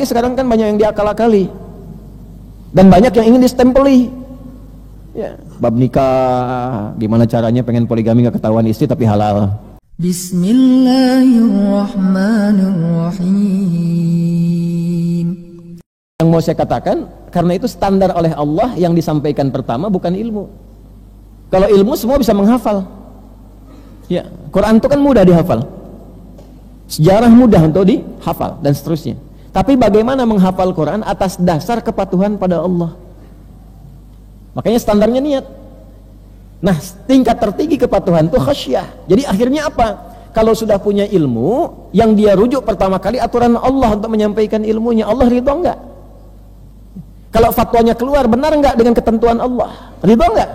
Sekarang kan banyak yang diakal-akali dan banyak yang ingin distempeli. Ya, bab nikah, gimana caranya pengen poligami nggak ketahuan istri tapi halal. Bismillahirrahmanirrahim. Yang mau saya katakan, karena itu standar oleh Allah yang disampaikan pertama bukan ilmu. Kalau ilmu semua bisa menghafal. Ya, Quran itu kan mudah dihafal. Sejarah mudah untuk dihafal dan seterusnya. Tapi bagaimana menghafal Quran atas dasar kepatuhan pada Allah? Makanya standarnya niat. Nah, tingkat tertinggi kepatuhan itu khasyah. Jadi akhirnya apa? Kalau sudah punya ilmu, yang dia rujuk pertama kali aturan Allah untuk menyampaikan ilmunya, Allah ridho enggak? Kalau fatwanya keluar, benar enggak dengan ketentuan Allah? Ridho enggak?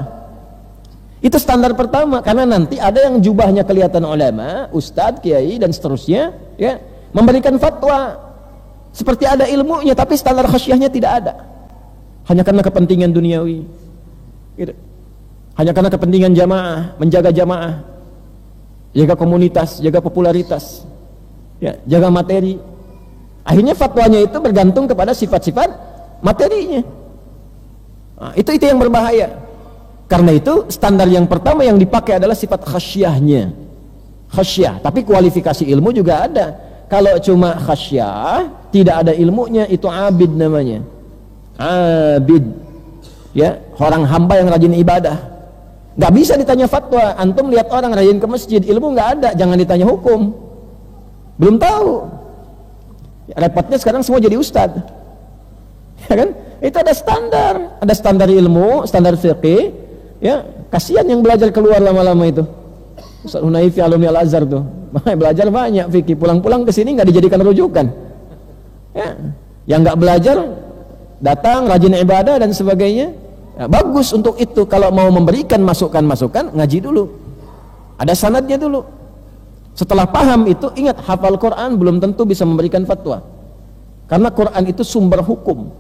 Itu standar pertama, karena nanti ada yang jubahnya kelihatan ulama, ustadz, kiai, dan seterusnya, ya, memberikan fatwa seperti ada ilmunya, tapi standar khasyahnya tidak ada. Hanya karena kepentingan duniawi, gitu. Hanya karena kepentingan jamaah, menjaga jamaah, jaga komunitas, jaga popularitas, ya, jaga materi. Akhirnya fatwanya itu bergantung kepada sifat-sifat materinya. Nah, itu yang berbahaya. Karena itu standar yang pertama yang dipakai adalah sifat khasyahnya. Khasyah, tapi kualifikasi ilmu juga ada. Kalau cuma khasyah, tidak ada ilmunya, itu abid namanya. Abid, ya, orang hamba yang rajin ibadah. Gak bisa ditanya fatwa. Antum lihat orang rajin ke masjid, ilmu gak ada, jangan ditanya hukum. Belum tahu. Ya, repotnya sekarang semua jadi ustad. Ya kan? Itu ada standar ilmu, standar fiqih. Ya, kasihan yang belajar keluar lama-lama itu. Ustaz Hunayfi alumni Al-Azhar tuh, belajar banyak fikih, pulang-pulang ke sini nggak dijadikan rujukan. Ya, yang nggak belajar datang rajin ibadah dan sebagainya. Ya, bagus untuk itu. Kalau mau memberikan masukan-masukan, ngaji dulu. Ada sanadnya dulu. Setelah paham itu, ingat, hafal Quran belum tentu bisa memberikan fatwa. Karena Quran itu sumber hukum.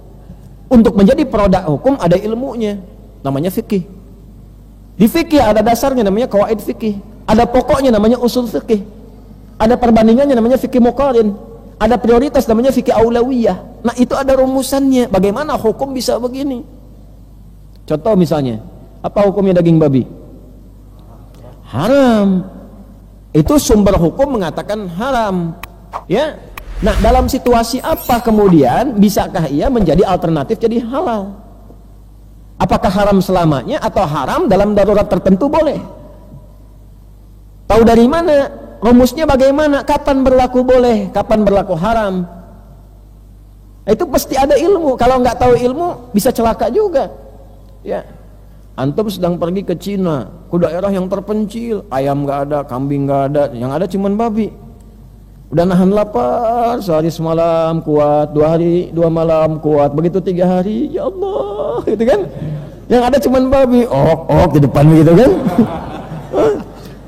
Untuk menjadi produk hukum ada ilmunya, namanya fikih. Di fikih ada dasarnya namanya qawaid fikih. Ada pokoknya namanya usul fikih. Ada perbandingannya namanya fikih muqarin. Ada prioritas namanya fikih aulawiyah. Nah, itu ada rumusannya. Bagaimana hukum bisa begini? Contoh misalnya, apa hukumnya daging babi? Haram. Itu sumber hukum mengatakan haram. Ya. Nah, dalam situasi apa kemudian bisakah ia menjadi alternatif jadi halal? Apakah haram selamanya atau haram dalam darurat tertentu boleh? Tahu dari mana? Rumusnya bagaimana? Kapan berlaku boleh? Kapan berlaku haram? Itu pasti ada ilmu. Kalau nggak tahu ilmu bisa celaka juga. Ya, antum sedang pergi ke Cina, ke daerah yang terpencil, ayam nggak ada, kambing nggak ada, yang ada cuman babi. Udah nahan lapar, sehari semalam kuat, 2 hari 2 malam kuat, begitu 3 hari, ya Allah, gitu kan? Yang ada cuman babi, ok di depan gitu kan?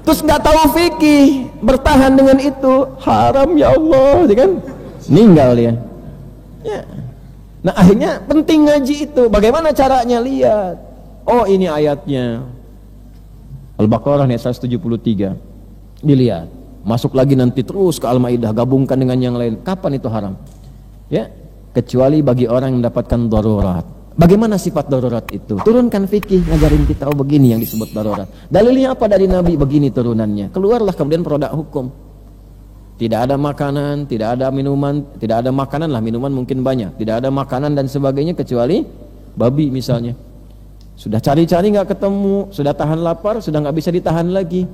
Terus nggak tahu fikih, bertahan dengan itu, haram ya Allah, gitu kan? Meninggal dia. Ya. Nah, akhirnya penting ngaji itu. Bagaimana caranya? Lihat. Oh, ini ayatnya. Al-Baqarah nih 173. Dilihat. Masuk lagi nanti terus ke Al-Maidah, gabungkan dengan yang lain. Kapan itu haram? Ya, kecuali bagi orang yang mendapatkan darurat. Bagaimana sifat darurat itu? Turunkan fikih, ngajarin kita, oh begini yang disebut darurat. Dalilnya apa dari Nabi? Begini turunannya. Keluarlah kemudian produk hukum. Tidak ada makanan, tidak ada minuman, tidak ada makanan lah, minuman mungkin banyak. Tidak ada makanan dan sebagainya kecuali babi misalnya. Sudah cari-cari nggak ketemu, sudah tahan lapar, sudah nggak bisa ditahan lagi.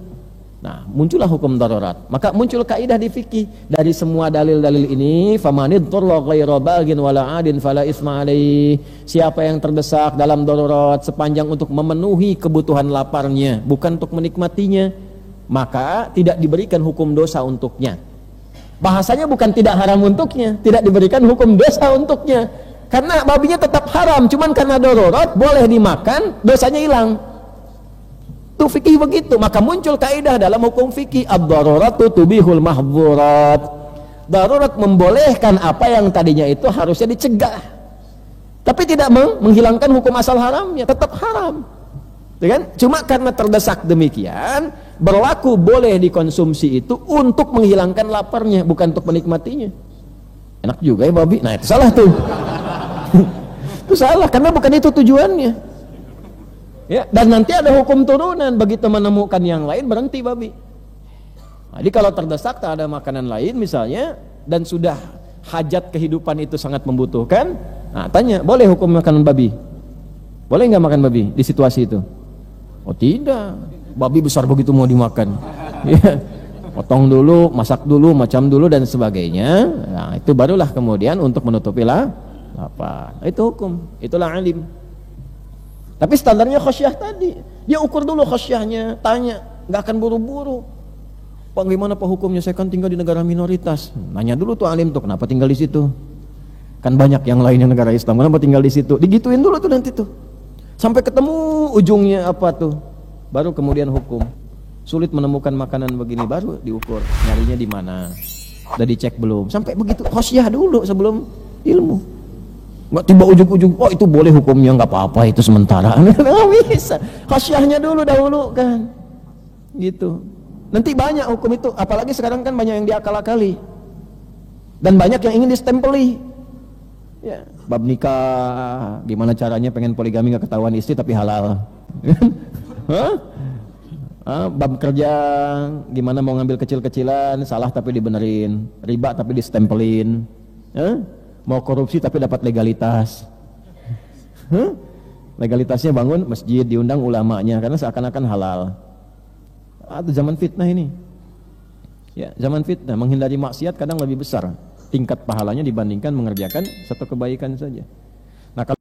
Nah, muncullah hukum darurat. Maka muncul kaidah di fikih dari semua dalil-dalil ini, famanid turra ghairu baghin wala adin fala isma alaihi. Siapa yang terdesak dalam darurat sepanjang untuk memenuhi kebutuhan laparnya, bukan untuk menikmatinya, maka tidak diberikan hukum dosa untuknya. Bahasanya bukan tidak haram untuknya, tidak diberikan hukum dosa untuknya. Karena babinya tetap haram, cuman karena darurat boleh dimakan, dosanya hilang. Itu fikih begitu. Maka muncul kaidah dalam hukum fikih, ad-daruratu tubihul mahdzurat. Darurat membolehkan apa yang tadinya itu harusnya dicegah, tapi tidak menghilangkan hukum asal haramnya, tetap haram. Ya kan? Cuma karena terdesak demikian, berlaku boleh dikonsumsi itu untuk menghilangkan laparnya, bukan untuk menikmatinya. Enak juga ya babi. Nah, itu salah tuh. Itu salah karena bukan itu tujuannya. Ya, dan nanti ada hukum turunan, begitu menemukan yang lain berhenti babi. Jadi kalau terdesak tak ada makanan lain misalnya dan sudah hajat kehidupan itu sangat membutuhkan, nah tanya, boleh hukum makanan babi? Boleh nggak makan babi di situasi itu? Oh tidak, babi besar begitu mau dimakan. Ya, potong dulu, masak dulu, macam dulu dan sebagainya. Nah itu barulah kemudian untuk menutupi lapar. Itu hukum, itulah alim. Tapi standarnya khasyah tadi, dia ukur dulu khasyahnya, tanya, nggak akan buru-buru. Pak, gimana Pak hukumnya? Saya kan tinggal di negara minoritas. Nanya dulu tuh alim tuh, kenapa tinggal di situ? Kan banyak yang lain yang negara Islam, kenapa tinggal di situ? Digituin dulu tuh nanti tuh, sampai ketemu ujungnya apa tuh, baru kemudian hukum. Sulit menemukan makanan begini, baru diukur, nyarinya di mana? Udah dicek belum? Sampai begitu, khasyah dulu sebelum ilmu. Nggak tiba ujung-ujung, oh itu boleh hukumnya, nggak apa-apa itu sementara. Nggak bisa, khasyahnya dulu dahulu kan, gitu. Nanti banyak hukum itu, apalagi sekarang kan banyak yang diakal-akali dan banyak yang ingin distempeli. Ya, bab nikah, gimana caranya pengen poligami nggak ketahuan istri tapi halal. Bab kerja, gimana mau ngambil kecil-kecilan, salah tapi dibenerin, riba tapi distempelin. Mau korupsi tapi dapat legalitas. Legalitasnya bangun masjid, diundang ulamanya karena seakan-akan halal. Itu zaman fitnah ini. Ya, zaman fitnah, menghindari maksiat kadang lebih besar tingkat pahalanya dibandingkan mengerjakan satu kebaikan saja. Nah, kalau